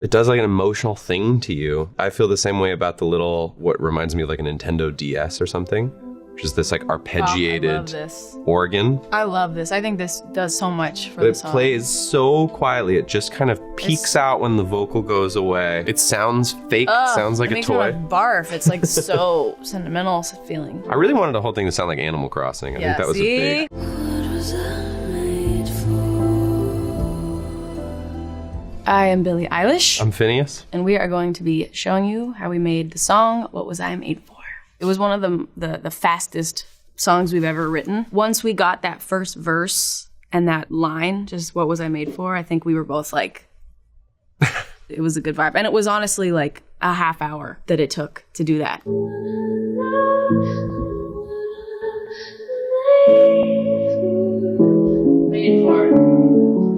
It does like an emotional thing to you. I feel the same way about the little, what reminds me of like a Nintendo DS or something, which is this like arpeggiated organ. I love this. I think this does so much for the song. It plays so quietly. It just kind of peeks out when the vocal goes away. It sounds fake. Sounds like a toy. It makes me want to barf. It's like so sentimental feeling. I really wanted the whole thing to sound like Animal Crossing. I think that was a big... I am Billie Eilish. I'm FINNEAS. And we are going to be showing you how we made the song, What Was I Made For? It was one of the fastest songs we've ever written. Once we got that first verse and that line, just what was I made for, I think we were both like, it was a good vibe. And it was honestly like a half hour that it took to do that. Made for.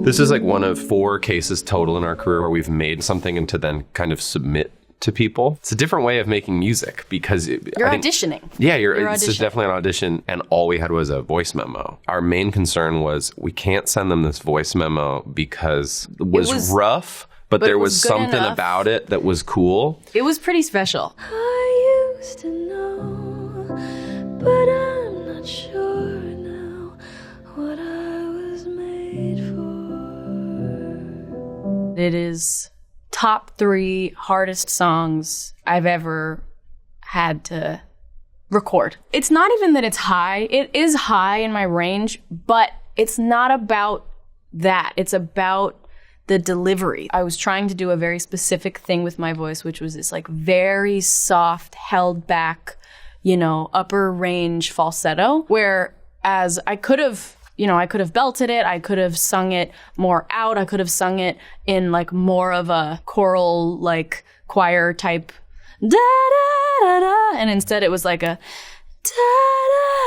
This is like one of 4 cases total in our career where we've made something and to then kind of submit to people. It's a different way of making music because you're auditioning. Yeah, it's definitely an audition, and all we had was a voice memo. Our main concern was we can't send them this voice memo because it was rough, but there was something about it that was cool. It was pretty special. I used to know, but I'm not sure now what I was made for. It is top 3 hardest songs I've ever had to record. It's not even that it's high. It is high in my range, but it's not about that. It's about the delivery. I was trying to do a very specific thing with my voice, which was this like very soft, held back, upper range falsetto, whereas I could have belted it, I could have sung it more out, I could have sung it in like more of a choral, like choir type da da da da, and instead it was like a da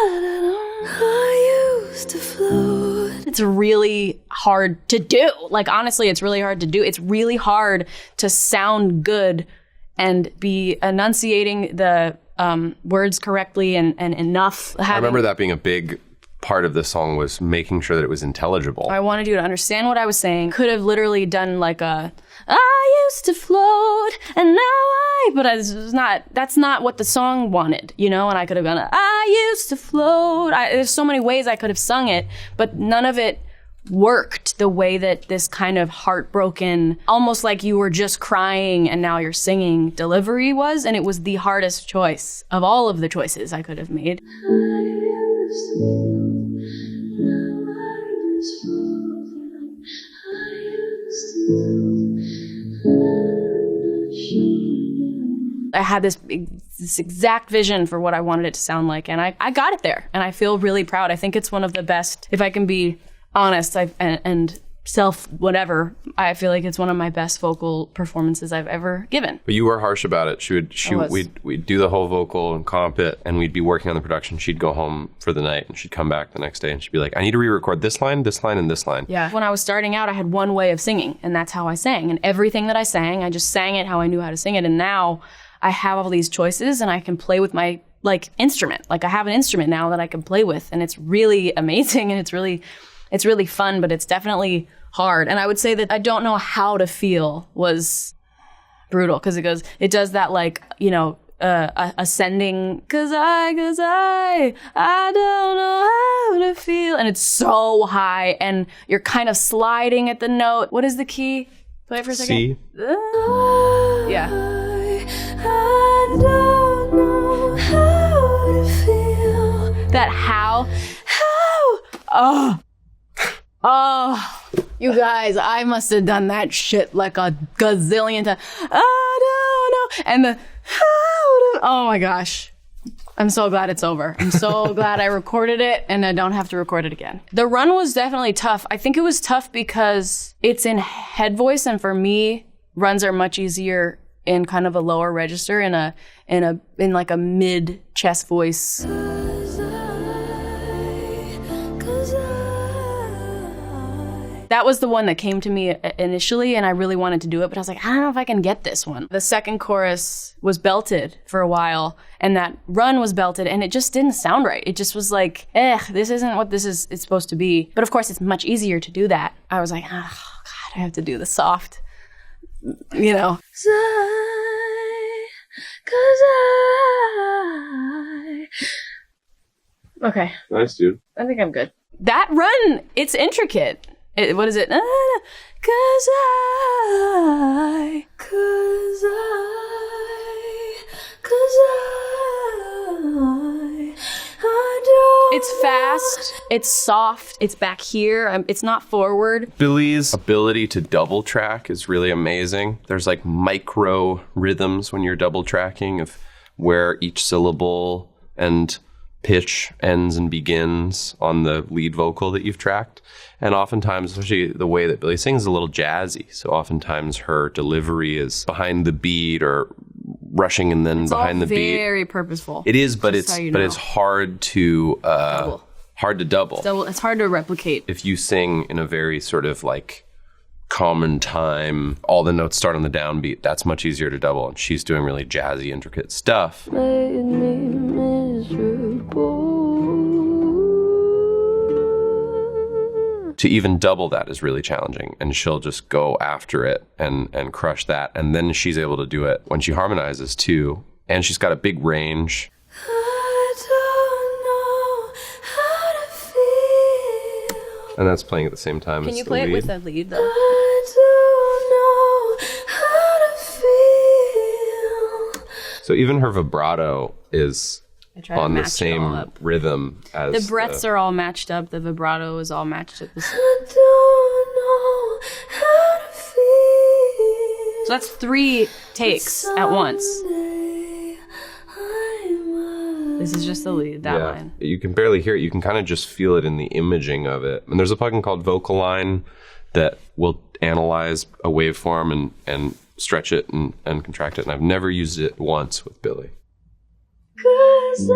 da da da. I used to float. It's really hard to do. Like honestly, it's really hard to do. It's really hard to sound good and be enunciating the words correctly and enough. I remember that being a big part of the song was making sure that it was intelligible. I wanted you to understand what I was saying. Could have literally done like I used to float and now but that's not what the song wanted, and I could have gone, I used to float. There's so many ways I could have sung it, but none of it worked the way that this kind of heartbroken, almost like you were just crying and now you're singing delivery was, and it was the hardest choice of all of the choices I could have made. I had this exact vision for what I wanted it to sound like, and I got it there, and I feel really proud. I think it's one of the best, if I can be honest, and self whatever, I feel like it's one of my best vocal performances I've ever given. But you were harsh about it. We'd do the whole vocal and comp it, and we'd be working on the production. She'd go home for the night, and she'd come back the next day, and she'd be like, I need to re-record this line, and this line. Yeah. When I was starting out, I had one way of singing, and that's how I sang. And everything that I sang, I just sang it how I knew how to sing it. And now I have all these choices, and I can play with my instrument. Like I have an instrument now that I can play with, and it's really amazing, and it's really fun, but it's definitely hard. And I would say that I don't know how to feel was brutal, because it does that ascending, cause I don't know how to feel, and it's so high, and you're kind of sliding at the note. What is the key? Play it for a second. C. Yeah. I don't know how to feel. That how. Oh, you guys, I must have done that shit like a gazillion times. I don't know. And the oh my gosh. I'm so glad it's over. I'm so glad I recorded it and I don't have to record it again. The run was definitely tough. I think it was tough because it's in head voice, and for me, runs are much easier in kind of a lower register, in like a mid chest voice. That was the one that came to me initially, and I really wanted to do it, but I was like, I don't know if I can get this one. The second chorus was belted for a while, and that run was belted, and it just didn't sound right. It just was like, this isn't what it's supposed to be. But of course, it's much easier to do that. I was like, oh God, I have to do the soft you know. Okay. Nice, dude. I think I'm good. That run, it's intricate. What is it? Cause it's fast, it's soft, it's back here, it's not forward. Billie's ability to double track is really amazing. There's like micro rhythms when you're double tracking of where each syllable and pitch ends and begins on the lead vocal that you've tracked. And oftentimes, especially the way that Billie sings is a little jazzy. So oftentimes her delivery is behind the beat or rushing and then behind the beat. It's very purposeful. It is, but it's hard to double. It's hard to replicate. If you sing in a very sort of like common time, all the notes start on the downbeat, that's much easier to double. And she's doing really jazzy, intricate stuff. Made me miserable. To even double that is really challenging, and she'll just go after it and crush that. And then she's able to do it when she harmonizes too. And she's got a big range. I don't know how to feel. And that's playing at the same time as the lead. Can you play it with that lead though? I don't know how to feel. So even her vibrato is on the match it all same up. rhythm as The breaths are all matched up. The vibrato is all matched up. I don't know how to feel. So that's 3 takes at once. Someday I must. This is just the lead, that yeah. line. You can barely hear it. You can kind of just feel it in the imaging of it. And there's a plugin called Vocal Line that will analyze a waveform and stretch it and contract it. And I've never used it once with Billie. 'Cause I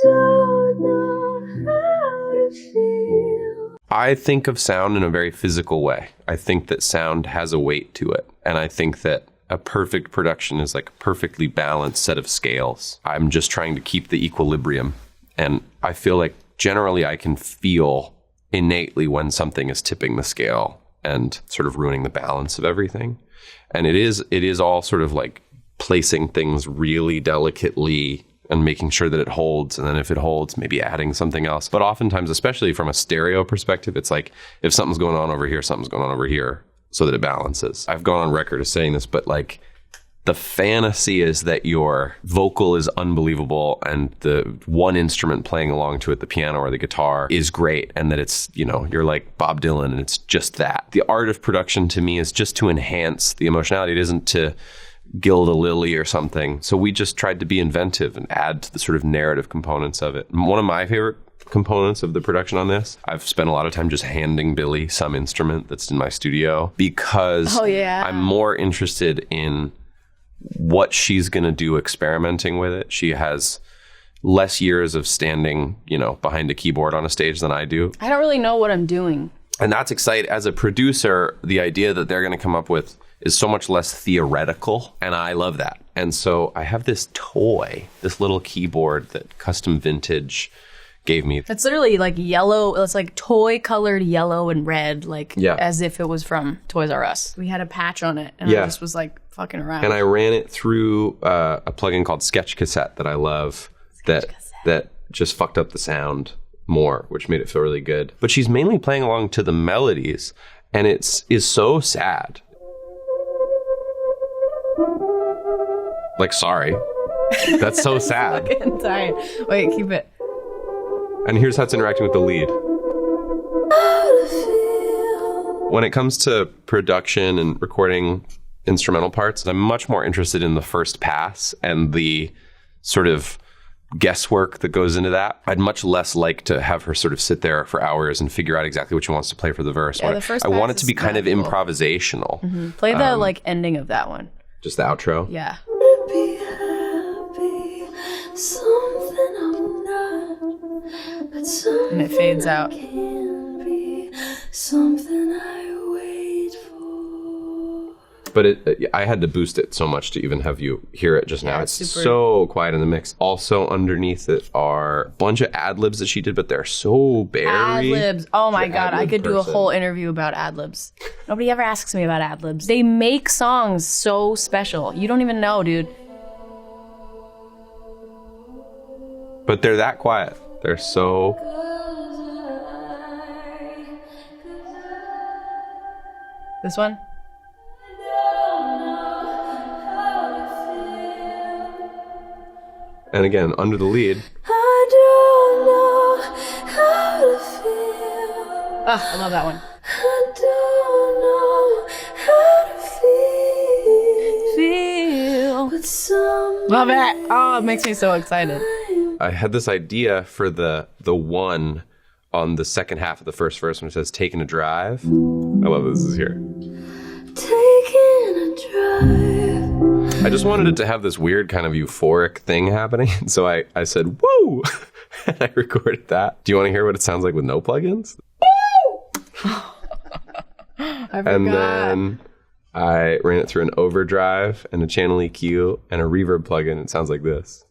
don't know how to feel. I think of sound in a very physical way. I think that sound has a weight to it. And I think that a perfect production is like a perfectly balanced set of scales. I'm just trying to keep the equilibrium. And I feel like generally I can feel innately when something is tipping the scale and sort of ruining the balance of everything. And it is all sort of like placing things really delicately and making sure that it holds. And then if it holds, maybe adding something else. But oftentimes, especially from a stereo perspective, it's like if something's going on over here, something's going on over here so that it balances. I've gone on record as saying this, but like the fantasy is that your vocal is unbelievable and the one instrument playing along to it, the piano or the guitar, is great. And that it's, you know, you're like Bob Dylan and it's just that. The art of production to me is just to enhance the emotionality. It isn't to gild a lily or something. So we just tried to be inventive and add to the sort of narrative components of it. One of my favorite components of the production on this, I've spent a lot of time just handing Billie some instrument that's in my studio because I'm more interested in what she's going to do experimenting with it. She has less years of standing, you know, behind a keyboard on a stage than I do. I don't really know what I'm doing. And that's exciting. As a producer, the idea that they're going to come up with is so much less theoretical, and I love that. And so I have this toy, this little keyboard that Custom Vintage gave me. It's literally like yellow. It's like toy colored yellow and red, like as if it was from Toys R Us. We had a patch on it, and I just was like fucking around. And I ran it through a plugin called Sketch Cassette that I love that just fucked up the sound more, which made it feel really good. But she's mainly playing along to the melodies, and is so sad. Like, sorry. That's so sad. I'm tired. Wait, keep it. And here's how it's interacting with the lead. When it comes to production and recording instrumental parts, I'm much more interested in the first pass and the sort of guesswork that goes into that. I'd much less like to have her sort of sit there for hours and figure out exactly what she wants to play for the verse. Yeah, the first I want it to be kind of cool. improvisational. Mm-hmm. Play the like ending of that one. Just the outro? Yeah. Be happy, something I'm not, but something And it fades out. can be, something I wait for. But I had to boost it so much to even have you hear it just now. It's so quiet in the mix. Also underneath it are a bunch of ad-libs that she did, but they're so buried. Ad-libs. Oh my God, I could do a whole interview about ad-libs. Nobody ever asks me about ad-libs. They make songs so special. You don't even know, dude. But they're that quiet. They're so... This one? And again, under the lead. I don't know how to feel. Oh, I love that one. I don't know how to feel. But some Love it. Oh, it makes me so excited. I had this idea for the one on the second half of the first verse when it says taking a drive. I love this is here. Taking a drive. I just wanted it to have this weird kind of euphoric thing happening. So I said, woo! And I recorded that. Do you want to hear what it sounds like with no plugins? I forgot. And then I ran it through an overdrive and a channel EQ and a reverb plugin. It sounds like this.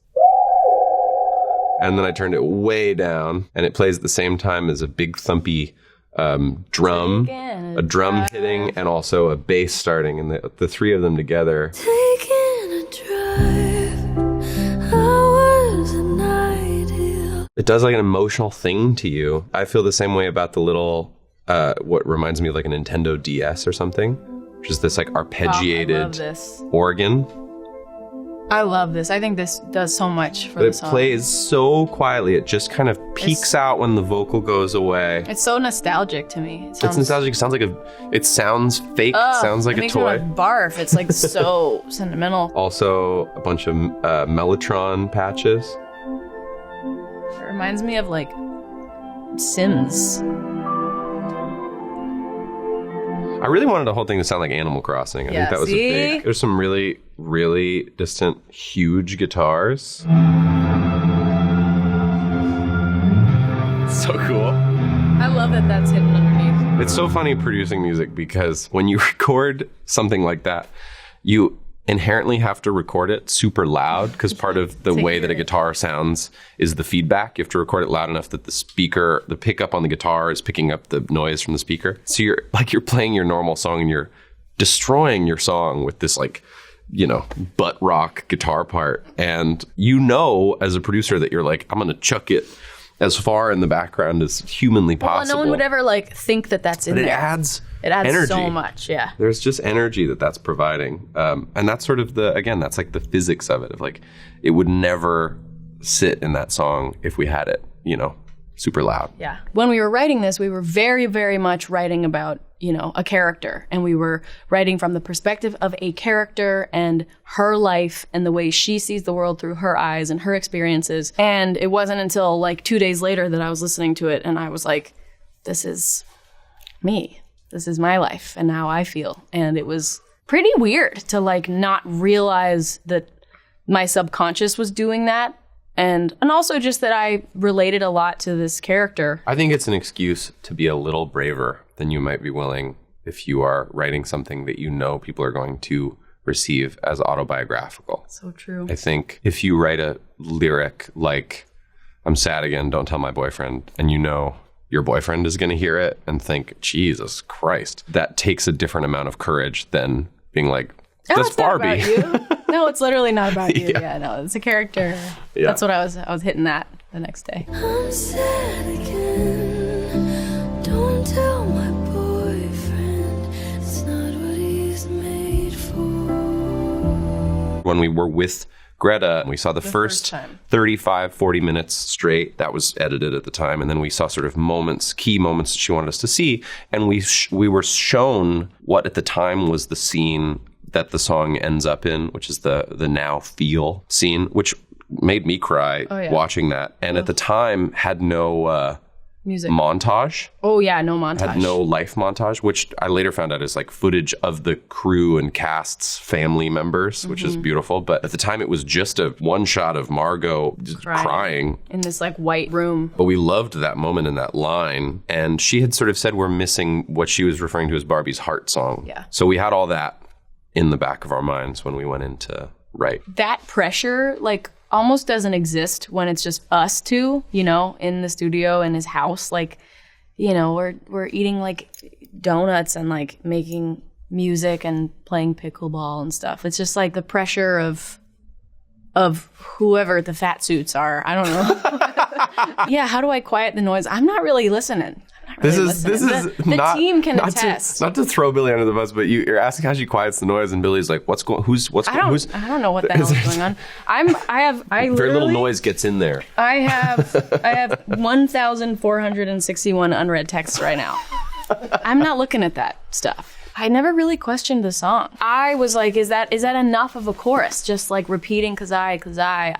And then I turned it way down and it plays at the same time as a big thumpy drum, a drum hitting, and also a bass starting, and the three of them together. Taking a drive. I was an ideal. It does like an emotional thing to you. I feel the same way about the little, what reminds me of like a Nintendo DS or something, which is this like arpeggiated organ. I love this. I think this does so much for the song. It plays so quietly. It just kind of peeks out when the vocal goes away. It's so nostalgic to me. It's nostalgic. It sounds fake. Sounds like a toy. It makes me want to barf. It's like so sentimental. Also, a bunch of Mellotron patches. It reminds me of like Sims. I really wanted the whole thing to sound like Animal Crossing. I think that was a big... There's some really, really distant, huge guitars. So cool. I love that that's hidden underneath. It's so funny producing music because when you record something like that, you inherently have to record it super loud because part of the way that a guitar sounds is the feedback. You have to record it loud enough that the pickup on the guitar is picking up the noise from the speaker. So you're playing your normal song and you're destroying your song with this like, butt rock guitar part. And as a producer that you're like, I'm going to chuck it as far in the background as humanly possible. No one would ever like think that that's in there. It adds energy. So much, yeah. There's just energy that's providing. And that's sort of that's like the physics of it. Of like, it would never sit in that song if we had it, super loud. Yeah. When we were writing this, we were very, very much writing about, a character. And we were writing from the perspective of a character and her life and the way she sees the world through her eyes and her experiences. And it wasn't until like 2 days later that I was listening to it and I was like, this is me. This is my life and how I feel. And it was pretty weird to like not realize that my subconscious was doing that. And also just that I related a lot to this character. I think it's an excuse to be a little braver than you might be willing if you are writing something that people are going to receive as autobiographical. So true. I think if you write a lyric like, I'm sad again, don't tell my boyfriend, and your boyfriend is going to hear it and think, Jesus Christ, that takes a different amount of courage than being like, that's Barbie. Not about you. No, it's literally not about you. Yeah, no, it's a character. Yeah. That's what I was hitting that the next day. I'm sad again. Don't tell my boyfriend. It's not what he's made for. When we were with Greta, we saw the first 35, 40 minutes straight. That was edited at the time. And then we saw sort of key moments that she wanted us to see. And we were shown what at the time was the scene that the song ends up in, which is the now feel scene, which made me cry watching that. And at the time had no music montage. Oh yeah, no montage. Had no life montage, which I later found out is like footage of the crew and cast's family members, which is beautiful. But at the time it was just a one shot of Margot crying in this like white room. But we loved that moment and that line. And she had sort of said we're missing what she was referring to as Barbie's heart song. Yeah. So we had all that in the back of our minds when we went into write. That pressure, like, almost doesn't exist when it's just us two, you know, in the studio in his house. Like, you know, we're eating like donuts and like making music and playing pickleball and stuff. It's just like the pressure of whoever the fat suits are. I don't know. Yeah, how do I quiet the noise? I'm not really listening. This is the team can attest. Not to throw Billie under the bus, but you're asking how she quiets the noise, and Billie's like, "What's going? I don't know what the hell is going on. Very little noise gets in there. I have 1,461 unread texts right now. I'm not looking at that stuff. I never really questioned the song. I was like, is that enough of a chorus? Just like repeating cause I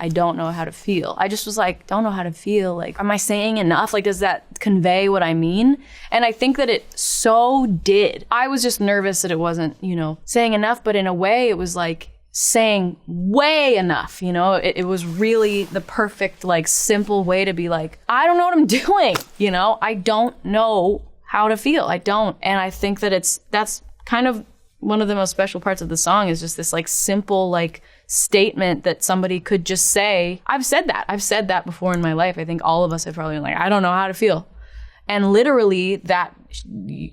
don't know how to feel. I just was like, don't know how to feel. Like, am I saying enough? Like, does that convey what I mean? And I think that it so did. I was just nervous that it wasn't, you know, saying enough, but in a way it was like saying way enough, you know? It was really the perfect, like, simple way to be like, I don't know what I'm doing, you know? I don't know how to feel. I don't. And I think that that's kind of one of the most special parts of the song is just this like simple like statement that somebody could just say. I've said that before in my life. I think all of us have probably been like, I don't know how to feel. And literally that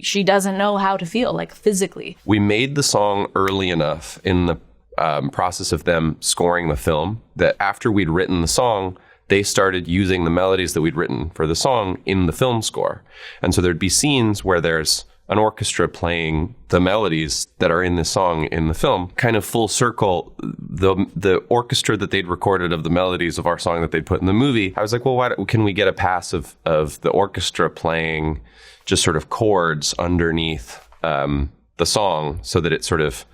she doesn't know how to feel, like physically. We made the song early enough in the process of them scoring the film that after we'd written the song, they started using the melodies that we'd written for the song in the film score. And so there'd be scenes where there's an orchestra playing the melodies that are in the song in the film, kind of full circle, the orchestra that they'd recorded of the melodies of our song that they'd put in the movie. I was like, well, can we get a pass of the orchestra playing just sort of chords underneath the song so that it sort of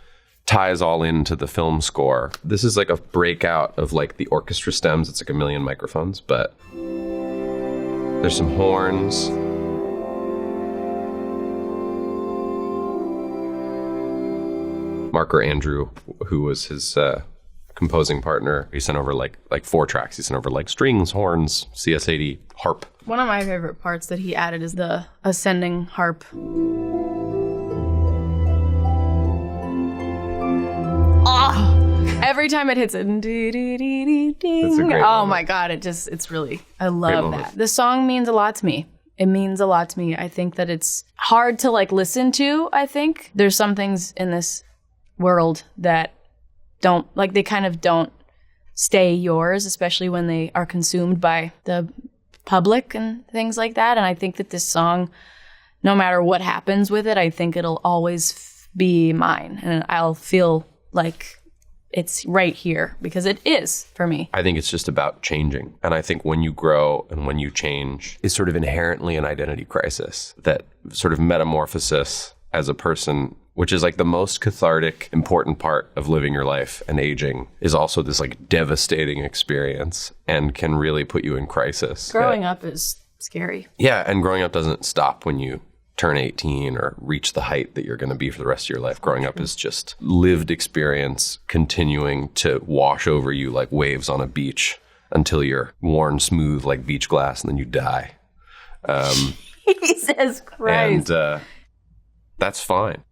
ties all into the film score. This is like a breakout of like the orchestra stems. It's like a million microphones, but there's some horns. Mark or Andrew, who was his composing partner, he sent over like 4 tracks. He sent over like strings, horns, CS80, harp. One of my favorite parts that he added is the ascending harp. Oh, every time it hits it, oh my God, it's really, I love that. The song means a lot to me. It means a lot to me. I think that it's hard to like listen to, I think. There's some things in this world that don't, like, they kind of don't stay yours, especially when they are consumed by the public and things like that. And I think that this song, no matter what happens with it, I think it'll always be mine. And I'll feel like it's right here because it is for me. I think it's just about changing. And I think when you grow and when you change is sort of inherently an identity crisis. That sort of metamorphosis as a person, which is like the most cathartic, important part of living your life and aging, is also this like devastating experience and can really put you in crisis. Growing up is scary. Yeah, and growing up doesn't stop when you turn 18 or reach the height that you're going to be for the rest of your life. Growing up is just lived experience continuing to wash over you like waves on a beach until you're worn smooth like beach glass and then you die. Jesus Christ. And that's fine.